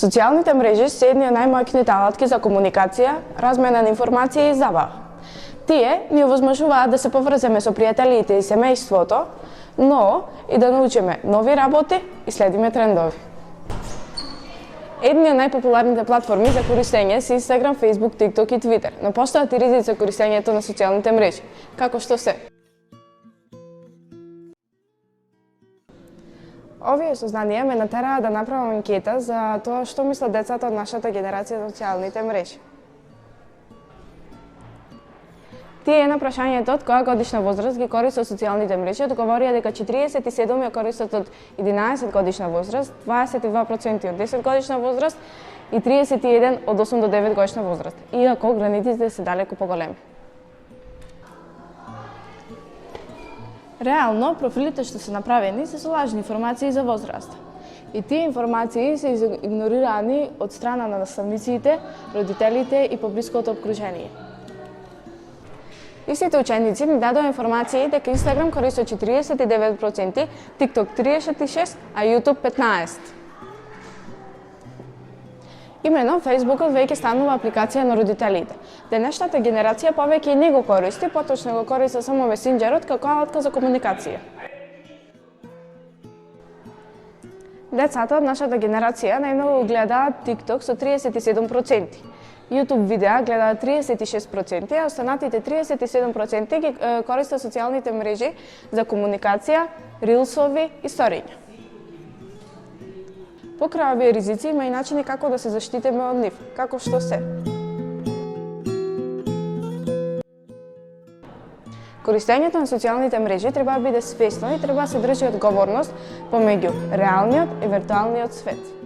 Социјалните мрежи се едни од најмоќните алатки за комуникација, размена на информација и забава. Тие ни овозможуваат да се поврземе со пријателите и семејството, но и да научиме нови работи и следиме трендови. Едни од најпопуларните платформи за користење се Instagram, Facebook, TikTok и Twitter, но постојат и ризици за користењето на социјалните мрежи, како што се овие сознанија ме натераа да направам анкета за тоа што мислат децата од нашата генерација за социјалните мрежи. Тие на прашањето од која годишна возраст ги користат социјалните мрежи одговорија дека 47 ја користат од 11 годишна возраст, 22% од 10 годишна возраст и 31 од 8 до 9 годишна возраст, иако границите се далеку поголеми. Реално, профилите што се направени се со лажни информации за возраст. И тие информации се игнорирани од страна на наставниците, родителите и поблиското обкружение. Истите ученици ни дадоа информации дека Instagram користат 49%, TikTok 36%, а YouTube 15%. Имено, Facebook веќе станува апликација на родителите. Денешната генерација повеќе не го користи, поточно го користи само месенџерот како алатка за комуникација. Децата од нашата генерација најмногу гледаат TikTok со 37%. YouTube видеа гледаат 36%, а останатите 37% ги користат социјалните мрежи за комуникација, рилсови и сториња. Покрај овие ризици има и начини како да се заштитиме од нив, како што се користењето на социјалните мрежи треба да биде свесно и треба да се држи одговорност помеѓу реалниот и виртуалниот свет.